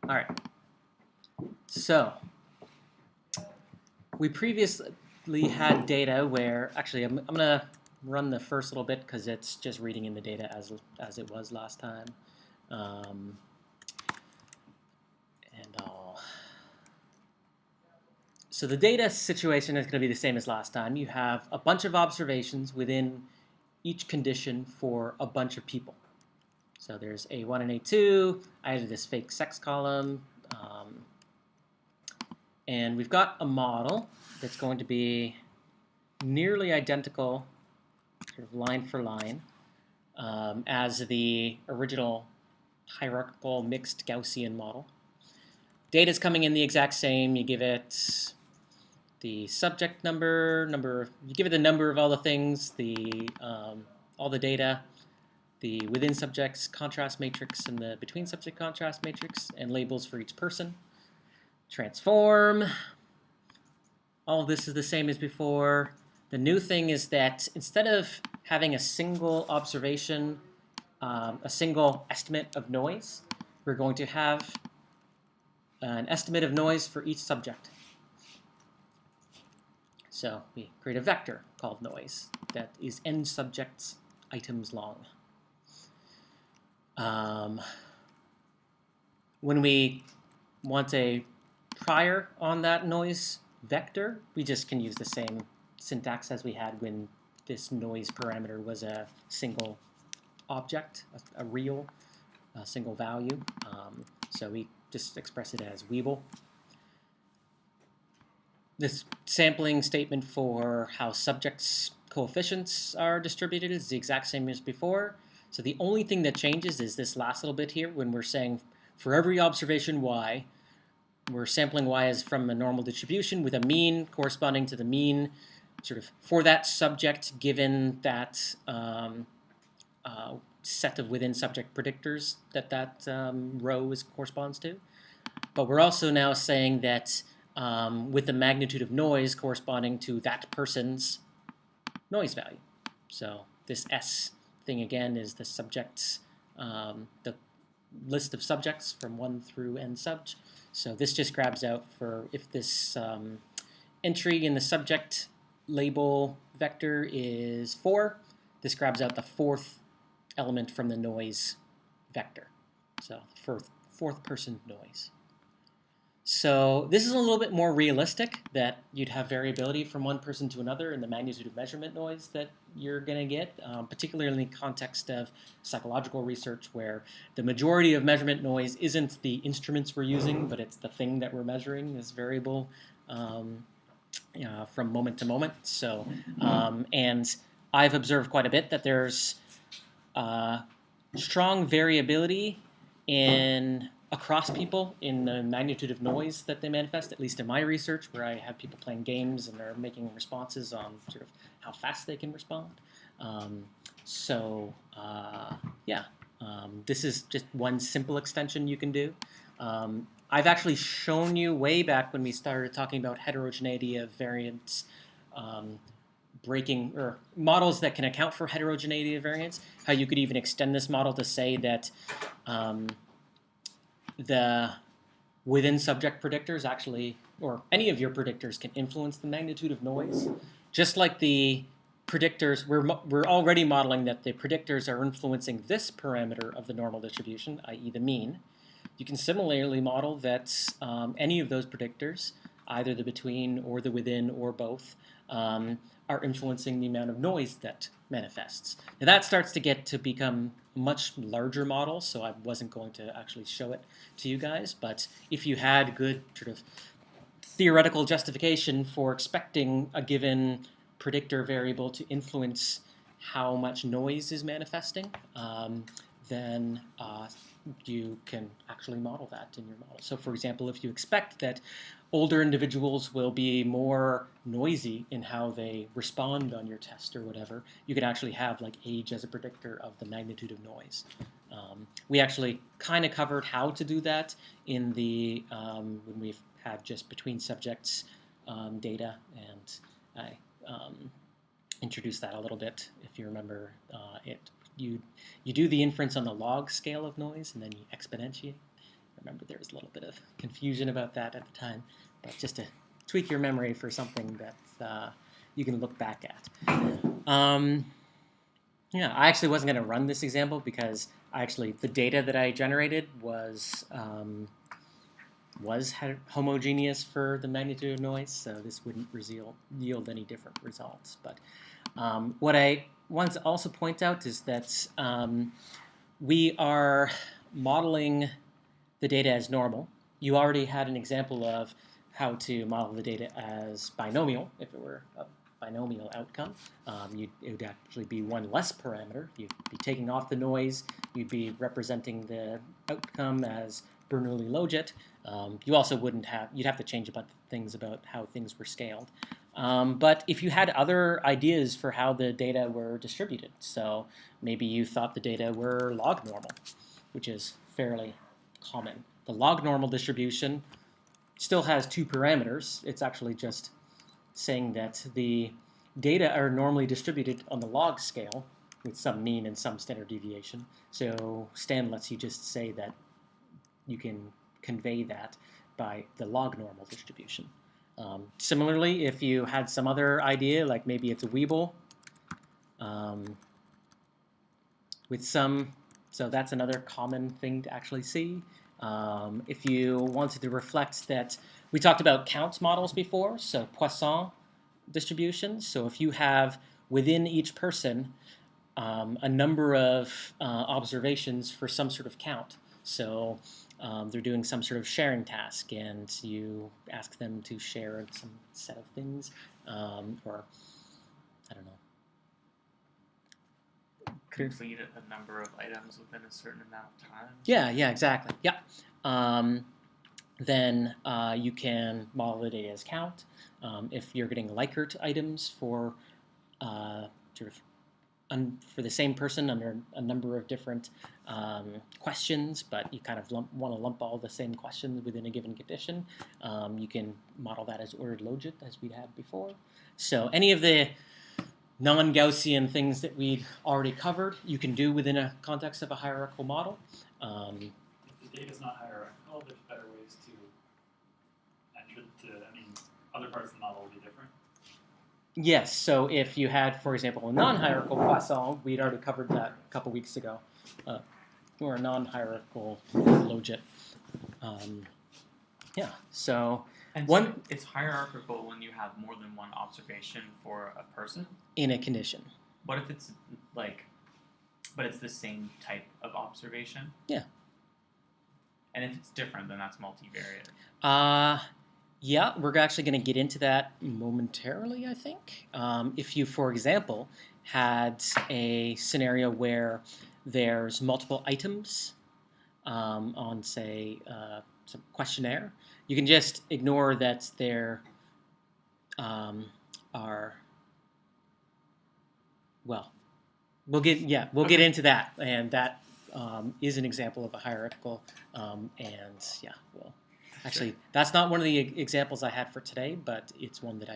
All right. So we previously had data where, actually, I'm going to run the first little bit because it's just reading in the data as it was last time. So the data situation is going to be the same as last time. You have a bunch of observations within each condition for a bunch of people. So there's A1 and A2. I added this fake sex column. And we've got a model that's going to be nearly identical, sort of line for line, as the original hierarchical mixed Gaussian model. Data's coming in the exact same. You give it the subject number, you give it the number of all the things, all the data, the within subjects contrast matrix and the between subject contrast matrix, and labels for each person. Transform. All of this is the same as before. The new thing is that instead of having a single observation, a single estimate of noise, we're going to have an estimate of noise for each subject. So we create a vector called noise that is n subjects items long. When we want a prior on that noise vector, we just can use the same syntax as we had when this noise parameter was a single object, a real, single value. So we just express it as Weeble. This sampling statement for how subjects' coefficients are distributed is the exact same as before. So the only thing that changes is this last little bit here when we're saying for every observation y, we're sampling y as from a normal distribution with a mean corresponding to the mean sort of for that subject given that set of within subject predictors that row corresponds to. But we're also now saying that with the magnitude of noise corresponding to that person's noise value. So this S thing again is the subjects, the list of subjects from 1 through n sub. So this just grabs out for if this entry in the subject label vector is 4, this grabs out the 4th element from the noise vector. So fourth person noise. So this is a little bit more realistic, that you'd have variability from one person to another in the magnitude of measurement noise that you're going to get, particularly in the context of psychological research where the majority of measurement noise isn't the instruments we're using, but it's the thing that we're measuring is variable from moment to moment. So, and I've observed quite a bit that there's strong variability across people in the magnitude of noise that they manifest, at least in my research, where I have people playing games and they're making responses on sort of how fast they can respond. This is just one simple extension you can do. I've actually shown you way back when we started talking about heterogeneity of variance, breaking, or models that can account for heterogeneity of variance, how you could even extend this model to say that the within subject predictors actually, or any of your predictors can influence the magnitude of noise. Just like the predictors, we're already modeling that the predictors are influencing this parameter of the normal distribution, i.e. the mean. You can similarly model that any of those predictors, either the between or the within or both, are influencing the amount of noise that manifests. Now that starts to get to become a much larger model, so I wasn't going to actually show it to you guys, but if you had good sort of theoretical justification for expecting a given predictor variable to influence how much noise is manifesting, then you can actually model that in your model. So for example, if you expect that older individuals will be more noisy in how they respond on your test or whatever, you could actually have like age as a predictor of the magnitude of noise. We actually kind of covered how to do that in the when we've had just between subjects data, and I introduced that a little bit. If you remember it, you do the inference on the log scale of noise, and then you exponentiate remember there was a little bit of confusion about that at the time, but just to tweak your memory for something that you can look back at. Yeah, I actually wasn't going to run this example because the data that I generated was homogeneous for the magnitude of noise, so this wouldn't yield any different results. But what I want to also point out is that we are modeling the data as normal. You already had an example of how to model the data as binomial if it were a binomial outcome. It would actually be one less parameter. You'd be taking off the noise. You'd be representing the outcome as Bernoulli logit. You also you'd have to change a bunch of things about how things were scaled. But if you had other ideas for how the data were distributed, so maybe you thought the data were log normal, which is fairly common. The log normal distribution still has two parameters. It's actually just saying that the data are normally distributed on the log scale with some mean and some standard deviation. So Stan lets you just say that you can convey that by the log normal distribution. Similarly, if you had some other idea, like maybe it's a Weeble, so that's another common thing to actually see. If you wanted to reflect that, we talked about count models before, so Poisson distributions. So if you have within each person a number of observations for some sort of count, so they're doing some sort of sharing task, and you ask them to share some set of things, or I don't know. Complete a number of items within a certain amount of time. Yeah, exactly. Yeah. Then you can model the data as count. If you're getting Likert items for for the same person under a number of different questions, but you kind of want to lump all the same questions within a given condition, you can model that as ordered logit, as we had before. So any of the non-Gaussian things that we'd already covered, you can do within a context of a hierarchical model. If the data is not hierarchical, there's better ways to enter other parts of the model will be different. Yes, so if you had, for example, a non-hierarchical Poisson, we'd already covered that a couple weeks ago, or a non-hierarchical logit. Yeah, so... So it's hierarchical when you have more than one observation for a person? In a condition. What if it's but it's the same type of observation? Yeah. And if it's different, then that's multivariate. Yeah, we're actually going to get into that momentarily, I think. If you, for example, had a scenario where there's multiple items on, say, some questionnaire, you can just ignore that there are, well, we'll get into that, and that is an example of a hierarchical, and yeah, well, actually, that's not one of the examples I had for today, but it's one that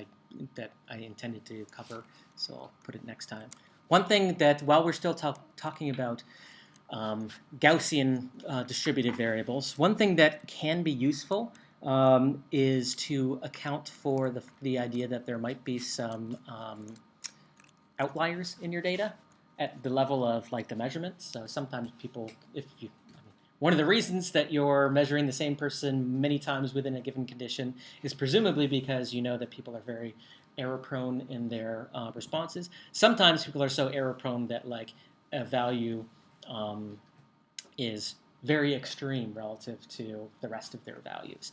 I intended to cover, so I'll put it next time. One thing that, while we're still talking about Gaussian distributed variables, one thing that can be useful is to account for the idea that there might be some outliers in your data at the level of the measurements. So sometimes people, one of the reasons that you're measuring the same person many times within a given condition is presumably because you know that people are very error-prone in their responses. Sometimes people are so error-prone that a value is very extreme relative to the rest of their values.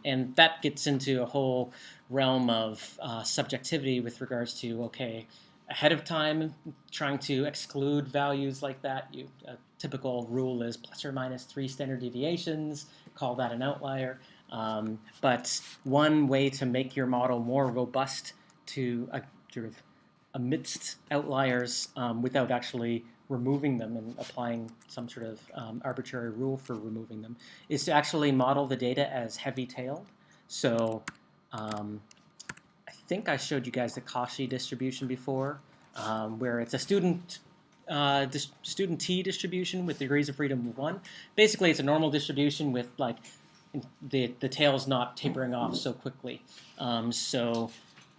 And that gets into a whole realm of subjectivity with regards to, okay, ahead of time, trying to exclude values like that, a typical rule is plus or minus 3 standard deviations, call that an outlier. But one way to make your model more robust to amidst outliers without actually removing them and applying some sort of arbitrary rule for removing them is to actually model the data as heavy-tailed. So I think I showed you guys the Cauchy distribution before, where it's a student student T distribution with degrees of freedom of 1. Basically, it's a normal distribution with like the tails not tapering off so quickly. So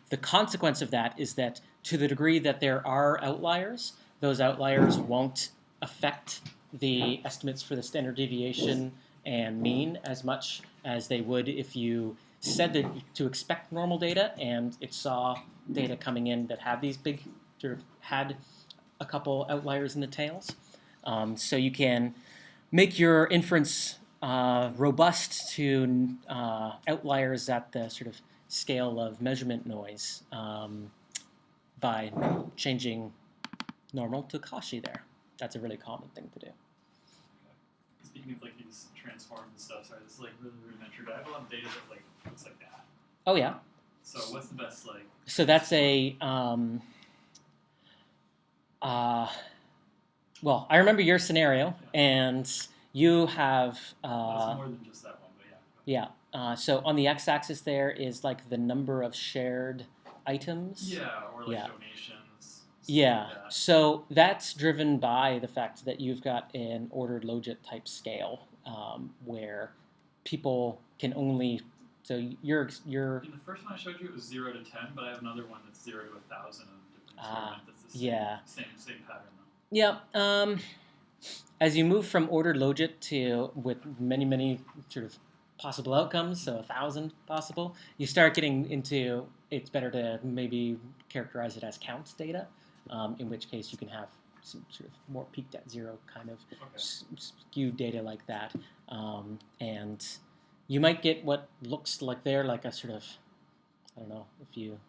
the consequence of that is that to the degree that there are outliers, those outliers won't affect the estimates for the standard deviation and mean as much as they would if you said that to expect normal data and it saw data coming in that had these big, sort of had a couple outliers in the tails. So you can make your inference robust to outliers at the sort of scale of measurement noise by changing normal to Cauchy there. That's a really common thing to do. Speaking of like these transforms and stuff, sorry, this is like really rudimentary, but I have a lot of data that like looks like that. Oh yeah. So what's the best like? So that's a well, I remember your scenario, and you have That's more than just that one, but yeah. yeah. So on the x-axis there is like the number of shared items. Yeah, or like Yeah. donations. Yeah, Like that. so that's driven by the fact that you've got an ordered logit type scale where people can only. So you're In the first one I showed you, it was 0 to 10, but I have another one that's 0 to 1,000 of different experiment. That's the same, yeah. same pattern though. Yeah. As you move from ordered logit to with many sort of possible outcomes, so 1,000 possible, you start getting into it's better to maybe characterize it as count data, in which case you can have some sort of more peaked at 0 kind of skewed data like that, and you might get what looks like they're like a sort of, I don't know if you.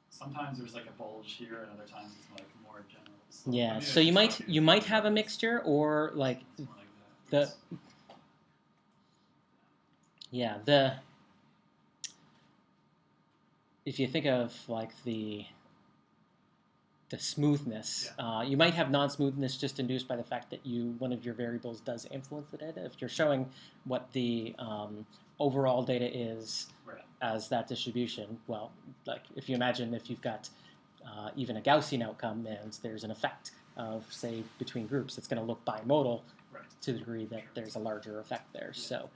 Sometimes there's like a bulge here, and other times it's like more general. So, Yeah, I mean, so you might have a mixture or like something like that. the yeah the if you think of like the smoothness, you might have non-smoothness just induced by the fact that one of your variables does influence the data. If you're showing what the overall data is Right. as that distribution, well, like if you imagine if you've got even a Gaussian outcome and there's an effect of, say, between groups, it's going to look bimodal Right. to the degree that there's a larger effect there. So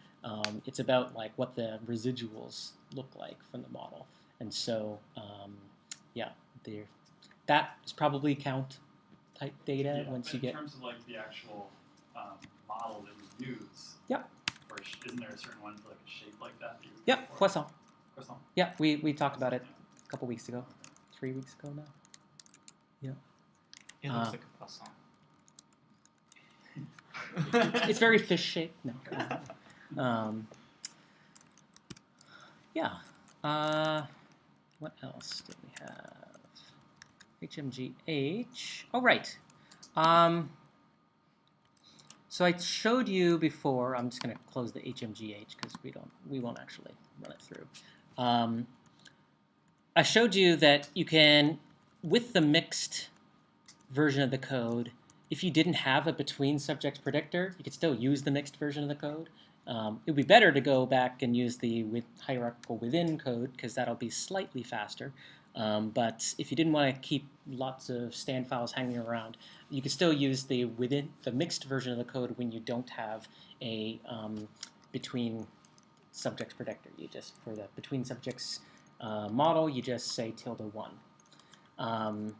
it's about like what the residuals look like from the model. And so, that is probably count type data Yeah, once but you get. in terms of like the actual model that we use. Yep. Or isn't there a certain one for like a shape like that? You would Yep, go for? Poisson. Poisson. Yeah, we talked about it a couple weeks ago, 3 weeks ago now. Yeah. It looks like a poisson. It's very fish shaped. No. Yeah. What else did we have? HMGH. Oh, right. So I showed you before. I'm just going to close the HMGH because we won't actually run it through. I showed you that you can, with the mixed version of the code, if you didn't have a between subjects predictor, you could still use the mixed version of the code. It would be better to go back and use the hierarchical within code because that'll be slightly faster. But if you didn't want to keep lots of stand files hanging around, you could still use the mixed version of the code when you don't have a between subjects predictor. You just, for the between subjects model, you just say ~1.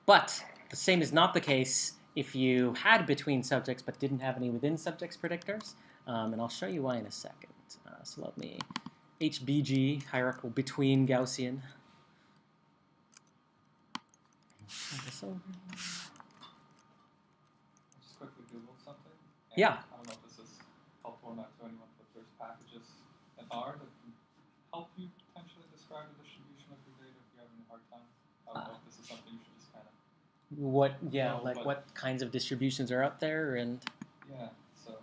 But the same is not the case if you had between subjects but didn't have any within subjects predictors. And I'll show you why in a second. So let me HBG, hierarchical between Gaussian. Just quickly Google something. Yeah. I don't know if this is helpful or not to anyone, but there's packages in R that can help you potentially describe the distribution of your data if you're having a hard time. I don't know if this is something you should just kind of. What kinds of distributions are out there and. Yeah, so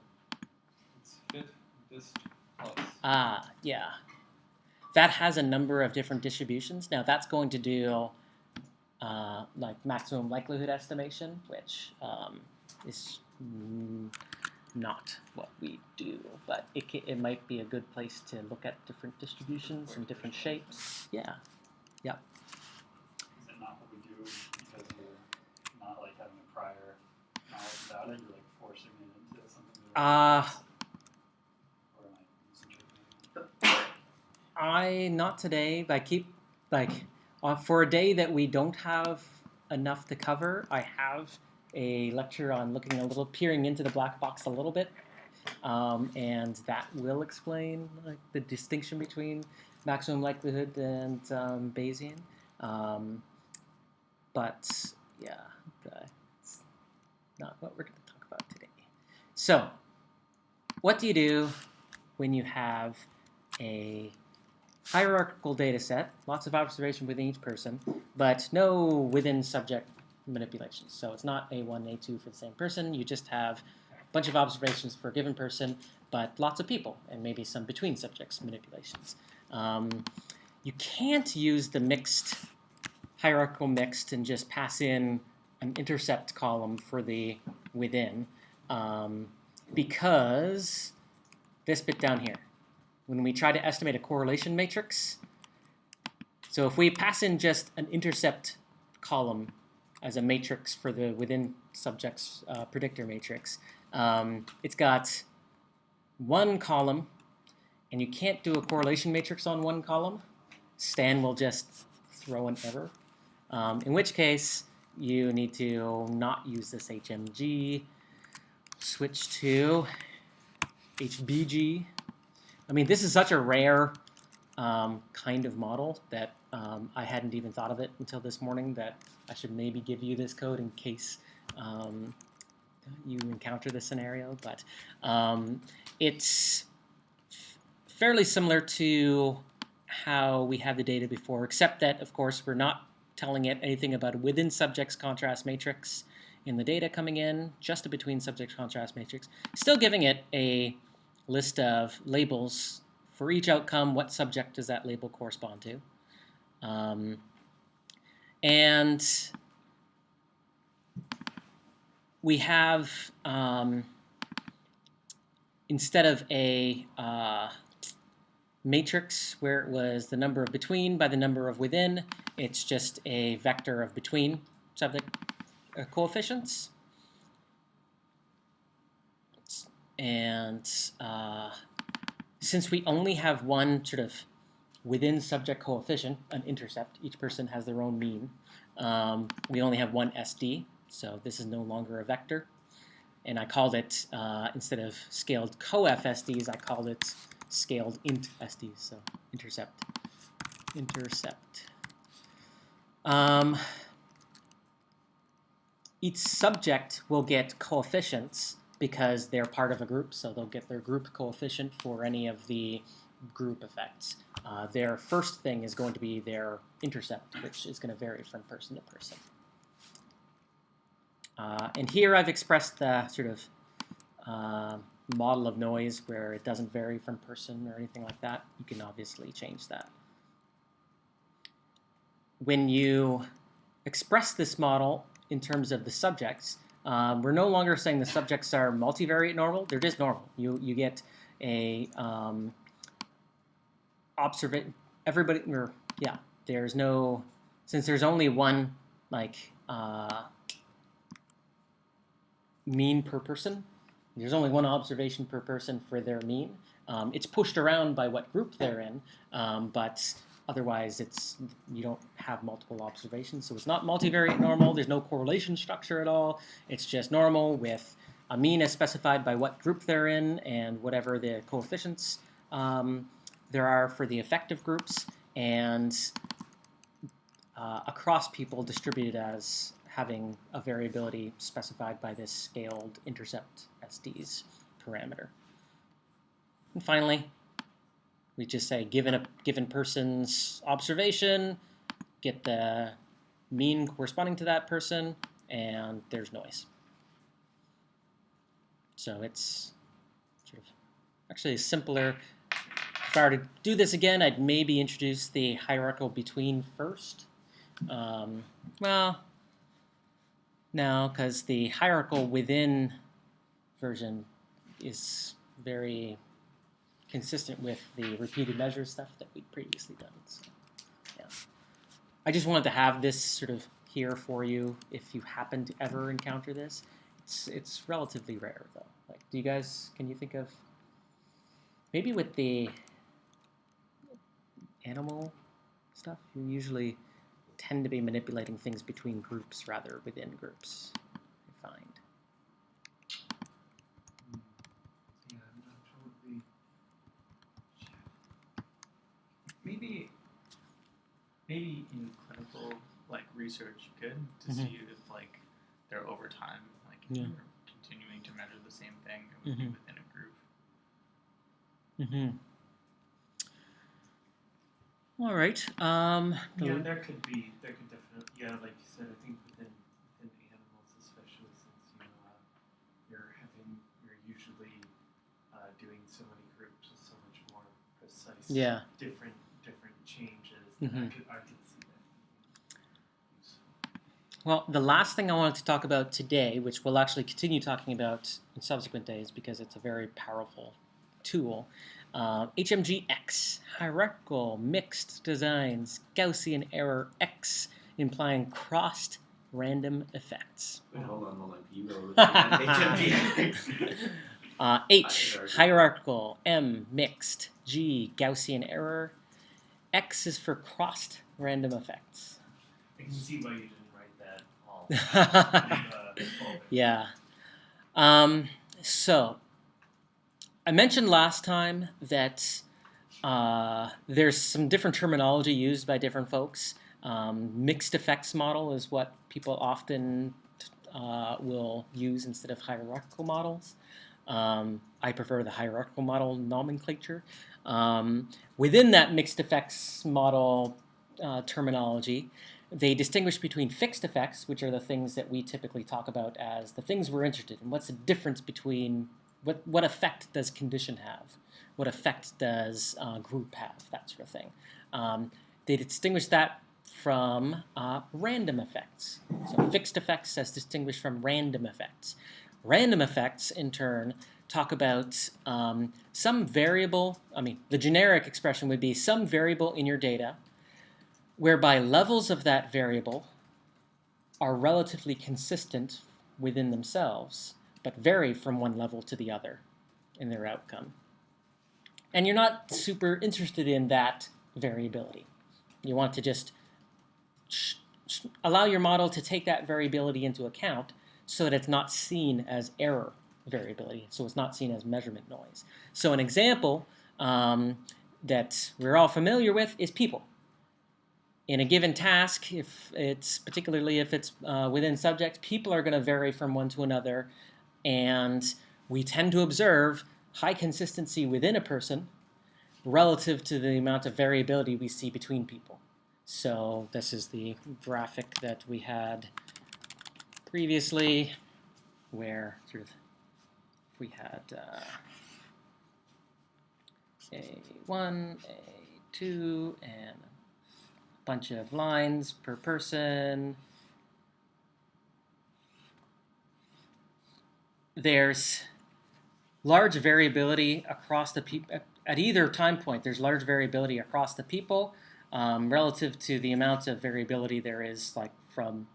it's fit dist plus. Yeah. That has a number of different distributions. Now that's going to do like maximum likelihood estimation, which is not what we do, but it might be a good place to look at different distributions and different shapes. Yeah. Is it not what we do because you're not like having a prior without it? You're like forcing it into something that it or am I misinterpreting? Not today. I keep for a day that we don't have enough to cover. I have a lecture on looking a little, peering into the black box a little bit, and that will explain like the distinction between maximum likelihood and Bayesian. But yeah, that's not what we're going to talk about today. So, what do you do when you have a hierarchical data set, lots of observation within each person, but no within subject manipulations? So it's not A1, A2 for the same person. You just have a bunch of observations for a given person, but lots of people, and maybe some between subjects manipulations. You can't use the hierarchical mixed and just pass in an intercept column for the within, because this bit down here, when we try to estimate a correlation matrix, so if we pass in just an intercept column as a matrix for the within subjects predictor matrix, it's got one column, and you can't do a correlation matrix on one column. Stan will just throw an error, in which case you need to not use this HMG, switch to HBG. I mean, this is such a rare kind of model that I hadn't even thought of it until this morning, that I should maybe give you this code in case you encounter this scenario. But it's fairly similar to how we had the data before, except that, of course, we're not telling it anything about a within subjects contrast matrix in the data coming in, just a between subjects contrast matrix. Still giving it a list of labels for each outcome. What subject does that label correspond to? And we have, instead of a matrix where it was the number of between by the number of within, it's just a vector of between subject coefficients. And since we only have one sort of within subject coefficient, an intercept, each person has their own mean, we only have one SD, so this is no longer a vector. And I called it, instead of scaled coFSDs, I called it scaled int SDs, so intercept. Each subject will get coefficients because they're part of a group, so they'll get their group coefficient for any of the group effects. Their first thing is going to be their intercept, which is going to vary from person to person. And here I've expressed the sort of model of noise where it doesn't vary from person or anything like that. You can obviously change that. When you express this model in terms of the subjects, we're no longer saying the subjects are multivariate normal. They're just normal. You get a everybody, or yeah, there's no, since there's only one like mean per person, there's only one observation per person for their mean. It's pushed around by what group they're in, but otherwise you don't have multiple observations. So it's not multivariate normal. There's no correlation structure at all. It's just normal with a mean as specified by what group they're in and whatever the coefficients there are for the effective groups, and across people distributed as having a variability specified by this scaled intercept SDs parameter. And finally, we just say given a given person's observation, get the mean corresponding to that person, and there's noise. So it's sort of actually simpler. If I were to do this again, I'd maybe introduce the hierarchical between first. Well, no, because the hierarchical within version is very consistent with the repeated measure stuff that we'd previously done. So, yeah. I just wanted to have this sort of here for you if you happen to ever encounter this. It's relatively rare though. Like, can you think of maybe with the animal stuff, you usually tend to be manipulating things between groups rather within groups, I find. Yeah, I'm not totally. Maybe in clinical like research, you could to Mhm. see if like they're over time, like if Yeah. you're continuing to measure the same thing, it would be Mhm. within a group. Mm-hmm. All right. Yeah, there could definitely. Yeah, like you said, I think within animals, especially since you're usually doing so many groups with so much more precise, Yeah. different changes. Mhm. I could see that. Well, the last thing I wanted to talk about today, which we'll actually continue talking about in subsequent days because it's a very powerful tool, HMGX, hierarchical mixed designs, Gaussian error X, implying crossed random effects. Wait, hold on. You go with HMG. H, hierarchical, M, mixed, G, Gaussian error, X is for crossed random effects. I can see why you didn't write that all. Yeah. So, I mentioned last time that there's some different terminology used by different folks. Mixed effects model is what people often will use instead of hierarchical models. I prefer the hierarchical model nomenclature. Within that mixed effects model terminology, they distinguish between fixed effects, which are the things that we typically talk about as the things we're interested in. What's the difference between what effect does condition have? What effect does group have? That sort of thing. They distinguish that from random effects. So fixed effects as distinguished from random effects. Random effects, in turn, talk about some variable. The generic expression would be some variable in your data whereby levels of that variable are relatively consistent within themselves, but vary from one level to the other in their outcome. And you're not super interested in that variability. You want to just allow your model to take that variability into account so that it's not seen as error variability, so it's not seen as measurement noise. So an example that we're all familiar with is people. In a given task, particularly if it's within subjects, people are going to vary from one to another, and we tend to observe high consistency within a person relative to the amount of variability we see between people. So this is the graphic that we had previously, where we had A1, A2, and bunch of lines per person. There's large variability across the people. At either time point, there's large variability across the people relative to the amount of variability there is from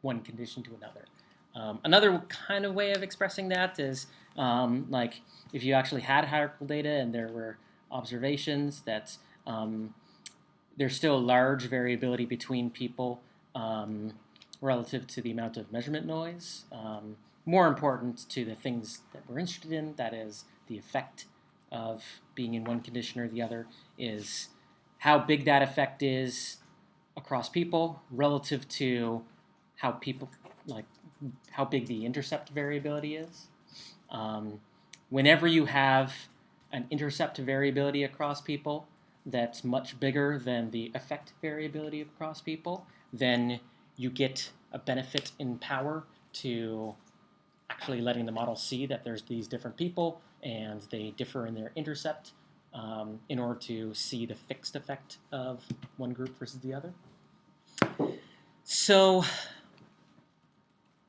one condition to another. Another kind of way of expressing that is if you actually had hierarchical data and there were observations that there's still large variability between people relative to the amount of measurement noise. More important to the things that we're interested in, that is the effect of being in one condition or the other, is how big that effect is across people relative to how big the intercept variability is. Whenever you have an intercept variability across people that's much bigger than the effect variability across people, then you get a benefit in power to actually letting the model see that there's these different people and they differ in their intercept in order to see the fixed effect of one group versus the other. So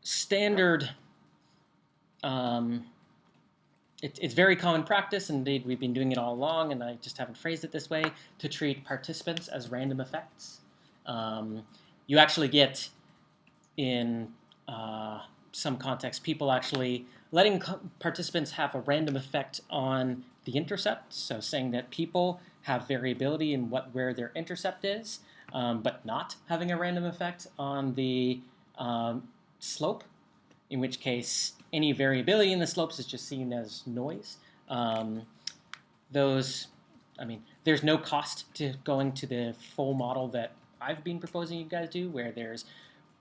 standard, it's very common practice, indeed we've been doing it all along, and I just haven't phrased it this way, to treat participants as random effects. You actually get in some context, people actually letting participants have a random effect on the intercept, so saying that people have variability in where their intercept is, but not having a random effect on the slope, in which case any variability in the slopes is just seen as noise. There's no cost to going to the full model that I've been proposing you guys do, where there's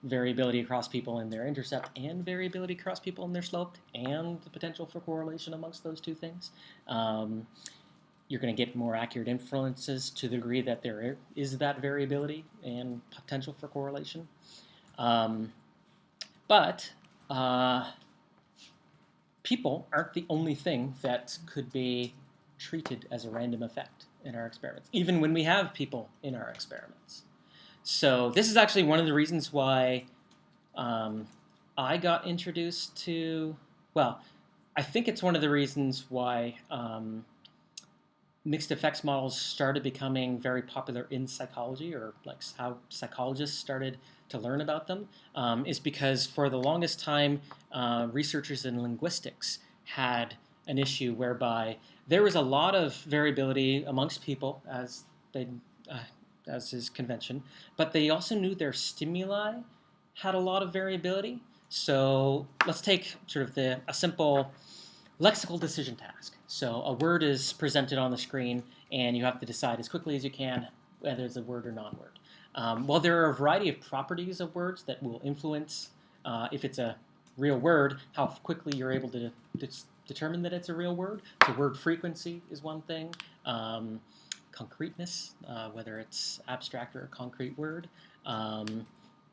variability across people in their intercept and variability across people in their slope and the potential for correlation amongst those two things. You're going to get more accurate inferences to the degree that there is that variability and potential for correlation. But people aren't the only thing that could be treated as a random effect in our experiments, even when we have people in our experiments. So this is actually one of the reasons why I got introduced to, well, I think it's one of the reasons why mixed effects models started becoming very popular in psychology, or like how psychologists started to learn about them, is because for the longest time, researchers in linguistics had an issue whereby there was a lot of variability amongst people, as is convention, but they also knew their stimuli had a lot of variability. So let's take sort of a simple lexical decision task. So a word is presented on the screen, and you have to decide as quickly as you can whether it's a word or non-word. Well, there are a variety of properties of words that will influence, if it's a real word, how quickly you're able to determine that it's a real word. So word frequency is one thing. Concreteness, whether it's abstract or a concrete word.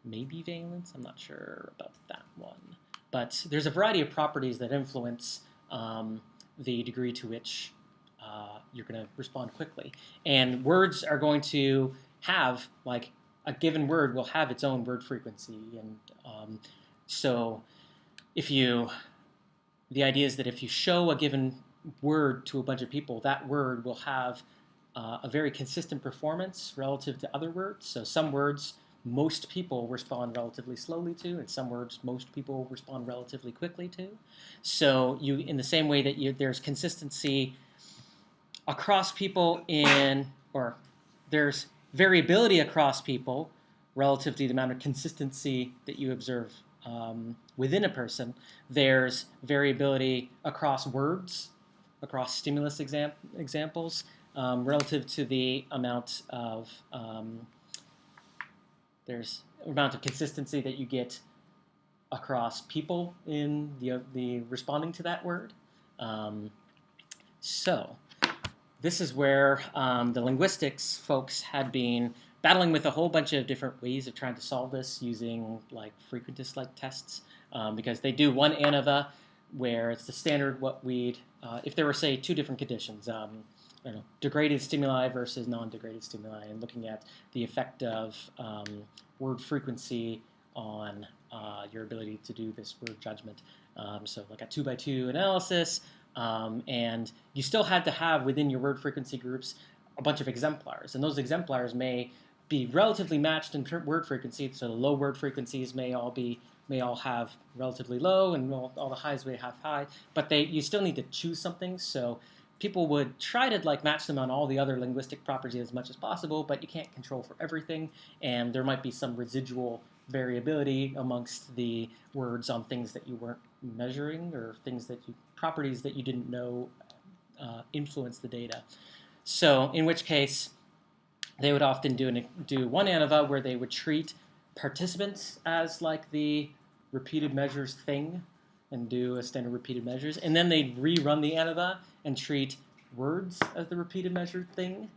Maybe valence, I'm not sure about that one. But there's a variety of properties that influence the degree to which you're going to respond quickly. And words are going to have, like, a given word will have its own word frequency. And so the idea is that if you show a given word to a bunch of people, that word will have a very consistent performance relative to other words. So some words most people respond relatively slowly to, and some words most people respond relatively quickly to. So in the same way that there's consistency across people or there's variability across people relative to the amount of consistency that you observe within a person, there's variability across words, across stimulus examples, relative to the amount of consistency that you get across people in the responding to that word. So this is where the linguistics folks had been battling with a whole bunch of different ways of trying to solve this using like frequentist-like tests, because they do one ANOVA where it's the standard if there were, say, two different conditions, degraded stimuli versus non-degraded stimuli, and looking at the effect of word frequency on your ability to do this word judgment. So like a 2x2 analysis, and you still had to have within your word frequency groups a bunch of exemplars, and those exemplars may be relatively matched in word frequency. So the low word frequencies may all have relatively low, and all the highs may have high, but you still need to choose something. So people would try to match them on all the other linguistic properties as much as possible, but you can't control for everything, and there might be some residual variability amongst the words on things that you weren't measuring, or properties that you didn't know influence the data. So in which case, they would often do one ANOVA where they would treat participants as like the repeated measures thing and do a standard repeated measures, and then they'd rerun the ANOVA and treat words as the repeated measured thing,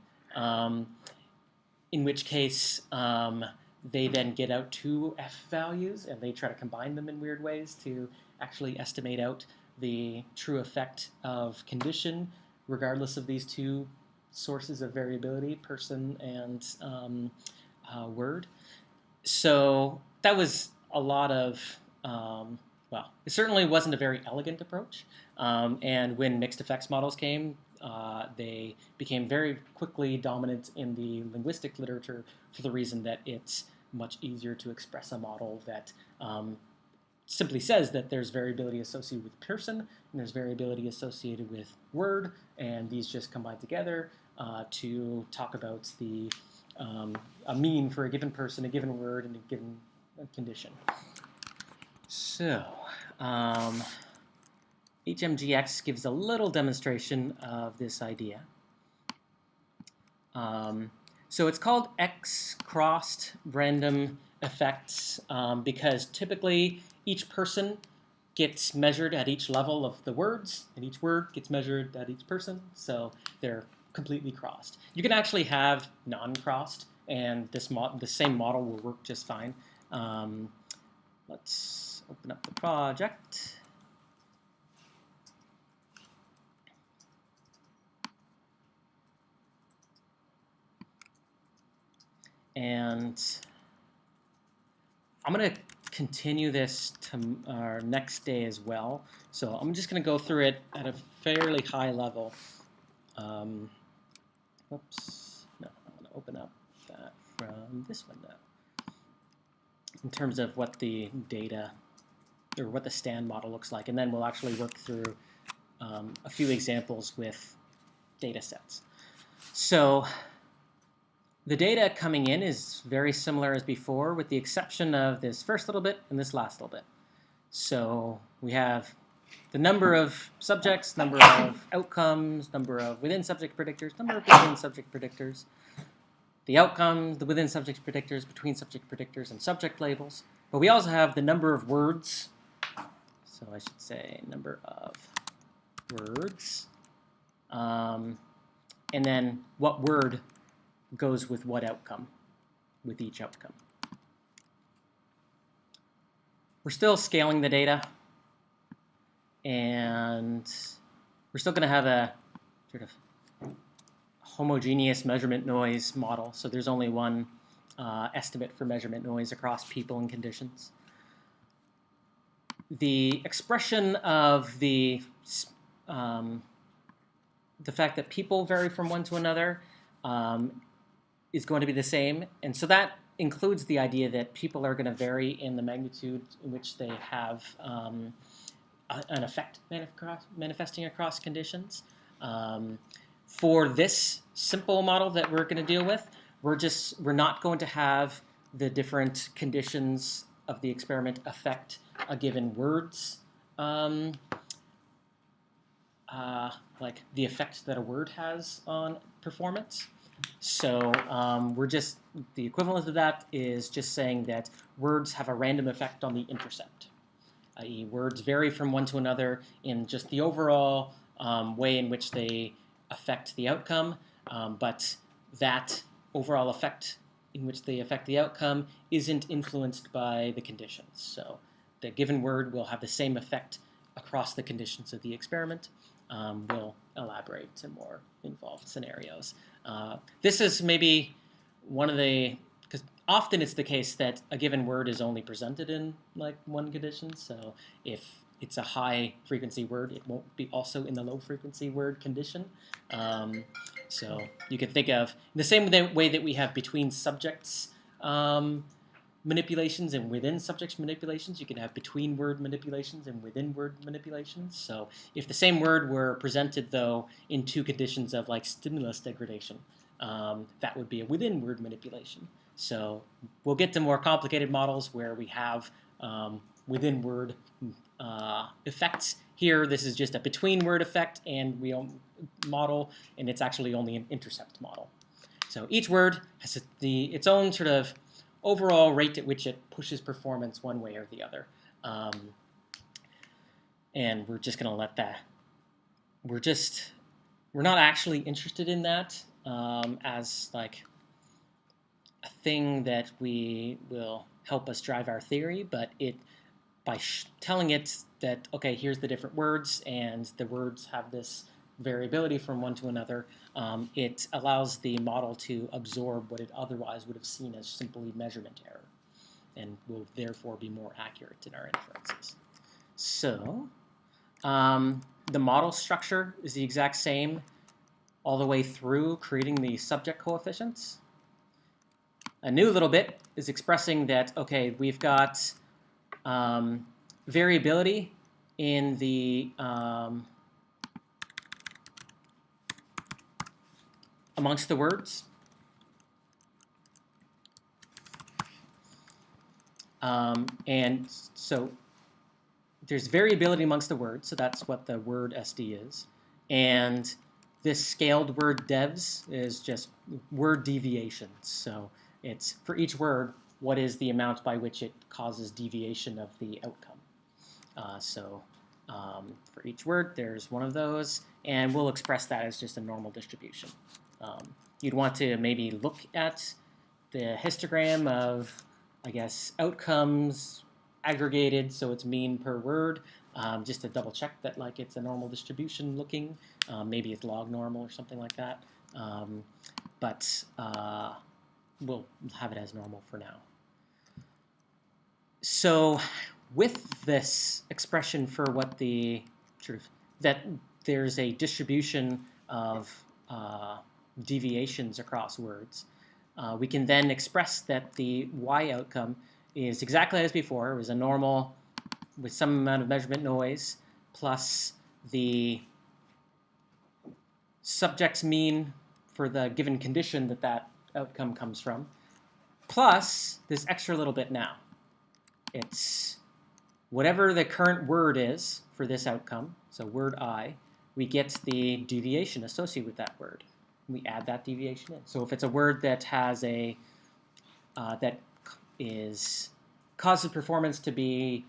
in which case they then get out two F values and they try to combine them in weird ways to actually estimate out the true effect of condition regardless of these two sources of variability, person and word. So that was a lot of, it certainly wasn't a very elegant approach. And when mixed effects models came, they became very quickly dominant in the linguistic literature for the reason that it's much easier to express a model that simply says that there's variability associated with person, and there's variability associated with word, and these just combine together to talk about the a mean for a given person, a given word, and a given condition. So, HMGX gives a little demonstration of this idea. So it's called X-crossed random effects because typically each person gets measured at each level of the words, and each word gets measured at each person, so they're completely crossed. You can actually have non-crossed, and the same model will work just fine. Let's open up the project. And I'm going to continue this to our next day as well. So I'm just going to go through it at a fairly high level. Oops. No, I'm going to open up that from this window. In terms of what the data, or what the stand model looks like. And then we'll actually work through a few examples with data sets. So the data coming in is very similar as before, with the exception of this first little bit and this last little bit. So we have the number of subjects, number of outcomes, number of within subject predictors, number of between subject predictors, the outcomes, the within subject predictors, between subject predictors, and subject labels. But we also have the number of words. So I should say number of words. And then what word goes with what outcome, with each outcome. We're still scaling the data, and we're still going to have a sort of homogeneous measurement noise model, so there's only one estimate for measurement noise across people and conditions. The expression of the fact that people vary from one to another is going to be the same, and so that includes the idea that people are going to vary in the magnitude in which they have an effect manifesting across conditions. For this simple model that we're going to deal with, we're not going to have the different conditions of the experiment affect a given word's like the effect that a word has on performance. So the equivalent of that is just saying that words have a random effect on the intercept, i.e. words vary from one to another in just the overall way in which they affect the outcome, but that overall effect in which they affect the outcome isn't influenced by the conditions. So the given word will have the same effect across the conditions of the experiment. We'll elaborate to more involved scenarios. This is maybe one of the, because often it's the case that a given word is only presented in like one condition. So if it's a high frequency word, it won't be also in the low frequency word condition. So you can think of the same way that we have between subjects manipulations and within subjects manipulations, you can have between word manipulations and within word manipulations. So if the same word were presented, though, in two conditions of like stimulus degradation, that would be a within word manipulation. So we'll get to more complicated models where we have within word effects. Here, this is just a between word effect, and we model, and it's actually only an intercept model. So each word has its own sort of overall rate at which it pushes performance one way or the other. And we're just going to let that. We're not actually interested in that as like a thing that will help us drive our theory, but by telling it that, okay, here's the different words, and the words have this variability from one to another, it allows the model to absorb what it otherwise would have seen as simply measurement error, and will therefore be more accurate in our inferences. So the model structure is the exact same all the way through, creating the subject coefficients. A new little bit is expressing that, okay, we've got variability in the amongst the words. And so there's variability amongst the words, so that's what the word SD is. And this scaled word devs is just word deviations. So it's for each word, what is the amount by which it causes deviation of the outcome. For each word, there's one of those, and we'll express that as just a normal distribution. You'd want to maybe look at the histogram of, I guess, outcomes aggregated, so it's mean per word, just to double check that like it's a normal distribution looking. Maybe it's log normal or something like that. But we'll have it as normal for now. So with this expression for what the that there's a distribution of deviations across words, we can then express that the y outcome is exactly as before. It was a normal with some amount of measurement noise plus the subject's mean for the given condition that that outcome comes from, plus this extra little bit now. It's whatever the current word is for this outcome, so word I, we get the deviation associated with that word. We add that deviation in. So if it's a word that has a that causes performance to be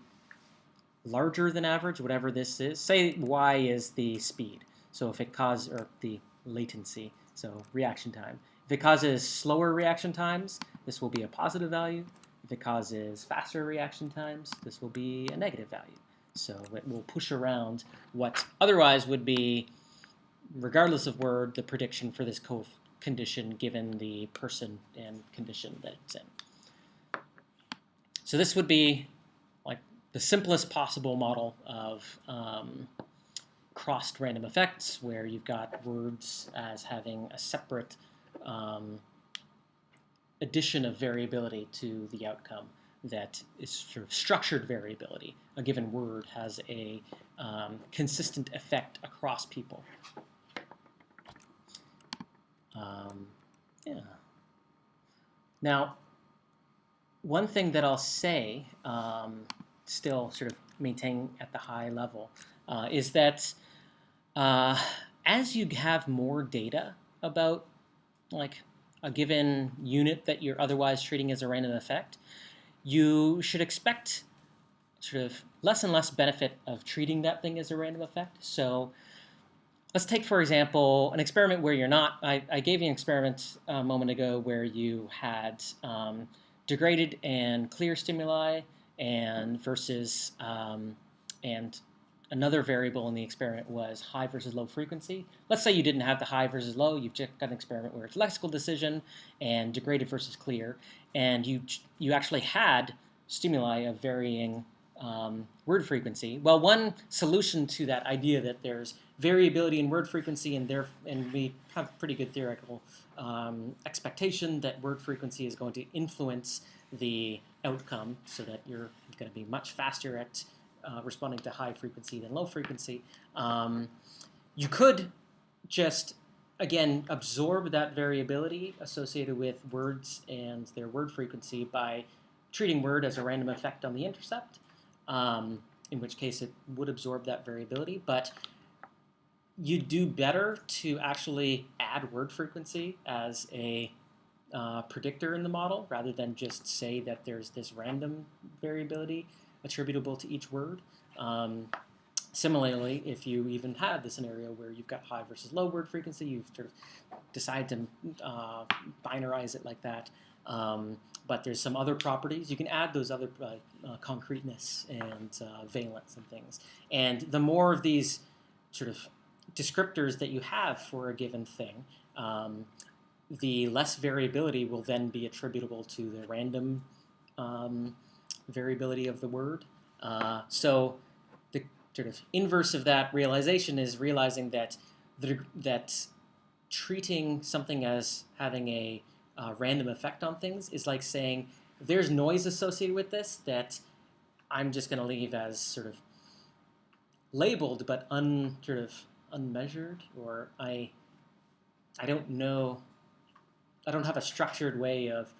larger than average, whatever this is, say y is the speed. So if it causes, or the latency, so reaction time. If it causes slower reaction times, this will be a positive value. If it causes faster reaction times, this will be a negative value. So it will push around what otherwise would be, regardless of word, the prediction for this condition given the person and condition that it's in. So this would be like the simplest possible model of crossed random effects, where you've got words as having a separate addition of variability to the outcome that is sort of structured variability. A given word has a consistent effect across people. Yeah. Now, one thing that I'll say, still sort of maintain at the high level, is that as you have more data about like a given unit that you're otherwise treating as a random effect, you should expect sort of less and less benefit of treating that thing as a random effect. So let's take, for example, an experiment where you're not, I gave you an experiment a moment ago where you had degraded and clear stimuli and versus, and another variable in the experiment was high versus low frequency. Let's say you didn't have the high versus low, you've just got an experiment where it's lexical decision and degraded versus clear, and you actually had stimuli of varying word frequency. Well, one solution to that idea that there's variability in word frequency and we have pretty good theoretical expectation that word frequency is going to influence the outcome so that you're going to be much faster at responding to high frequency than low frequency. You could just, again, absorb that variability associated with words and their word frequency by treating word as a random effect on the intercept, in which case it would absorb that variability. But you do better to actually add word frequency as a predictor in the model rather than just say that there's this random variability attributable to each word. Similarly, if you even have the scenario where you've got high versus low word frequency, you've sort of decide to binarize it like that. But there's some other properties. You can add those other concreteness and valence and things. And the more of these sort of descriptors that you have for a given thing, the less variability will then be attributable to the random variability of the word. So the sort of inverse of that realization is realizing that that treating something as having a random effect on things is like saying there's noise associated with this that I'm just going to leave as sort of labeled but unmeasured, or I don't know. I don't have a structured way of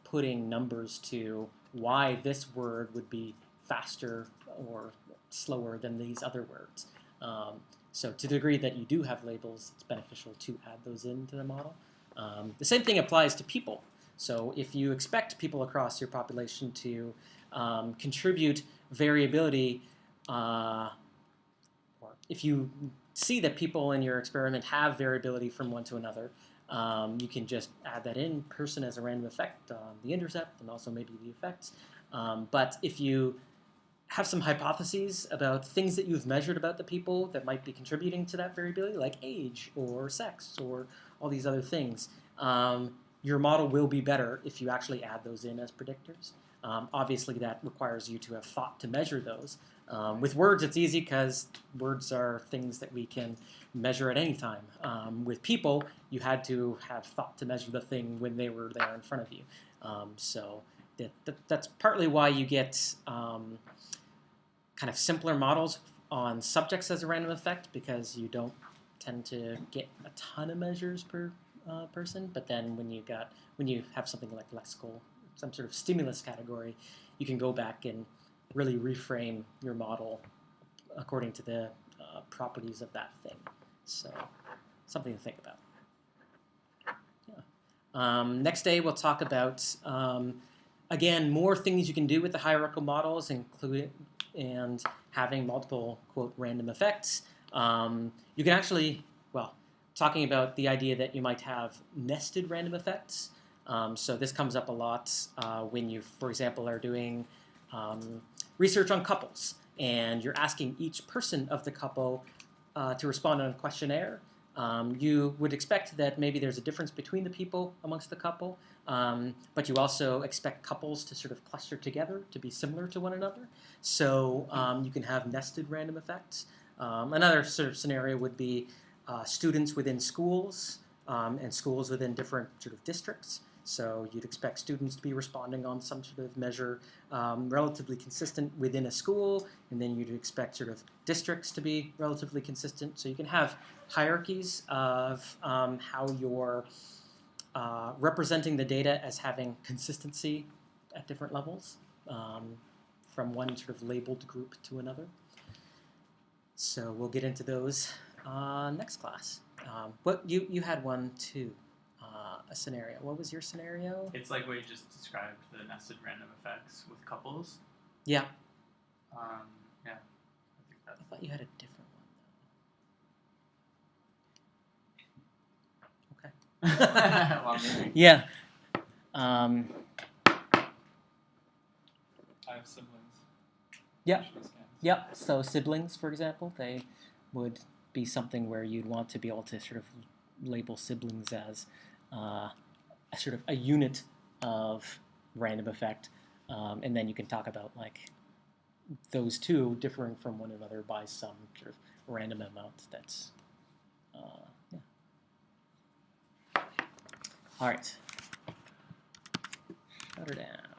putting numbers to why this word would be faster or slower than these other words. So to the degree that you do have labels, it's beneficial to add those into the model. The same thing applies to people. So if you expect people across your population to contribute variability, or if you see that people in your experiment have variability from one to another, you can just add that in person as a random effect on the intercept and also maybe the effects. But if you have some hypotheses about things that you've measured about the people that might be contributing to that variability, like age or sex or all these other things, your model will be better if you actually add those in as predictors. Obviously, that requires you to have thought to measure those. With words, it's easy because words are things that we can measure at any time. With people, you had to have thought to measure the thing when they were there in front of you. So that's partly why you get kind of simpler models on subjects as a random effect, because you don't tend to get a ton of measures per person. But then when you have something like lexical, some sort of stimulus category, you can go back and really reframe your model according to the properties of that thing. So something to think about. Yeah. Next day we'll talk about, again, more things you can do with the hierarchical models, including and having multiple, quote, random effects. You can actually, talking about the idea that you might have nested random effects. So this comes up a lot when you, for example, are doing research on couples, and you're asking each person of the couple to respond on a questionnaire. You would expect that maybe there's a difference between the people amongst the couple, but you also expect couples to sort of cluster together to be similar to one another. So you can have nested random effects. Another sort of scenario would be students within schools and schools within different sort of districts. So you'd expect students to be responding on some sort of measure relatively consistent within a school, and then you'd expect sort of districts to be relatively consistent. So you can have hierarchies of how you're representing the data as having consistency at different levels from one sort of labeled group to another. So we'll get into those next class. But you had one too. A scenario. What was your scenario? It's like what you just described, the nested random effects with couples. Yeah. Yeah. I think that's. I thought you had a different one, though. Okay. Well, maybe. Yeah. I have siblings. Yeah. Usually scans. Yep. So siblings, for example, they would be something where you'd want to be able to sort of label siblings as a sort of a unit of random effect, and then you can talk about like those two differing from one another by some sort of random amount. That's yeah. All right. Shut her down.